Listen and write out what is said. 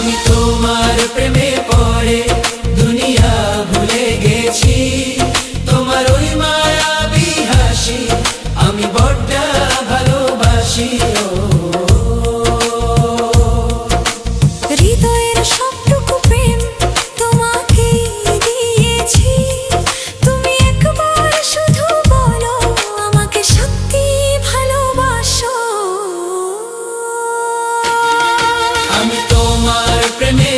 আমি তোমার প্রেমে পড়ে দুনিয়া ভুলে গেছি, তোমার ওই মায়াবী হাসি আমি বড্ড ভালোবাসি। হৃদয়ের সবটুকু প্রেম তোমাকে দিয়েছি, তুমি একবার শুধু বলো আমাকে সত্যি ভালোবাসো। আমি তোমার প্রেমে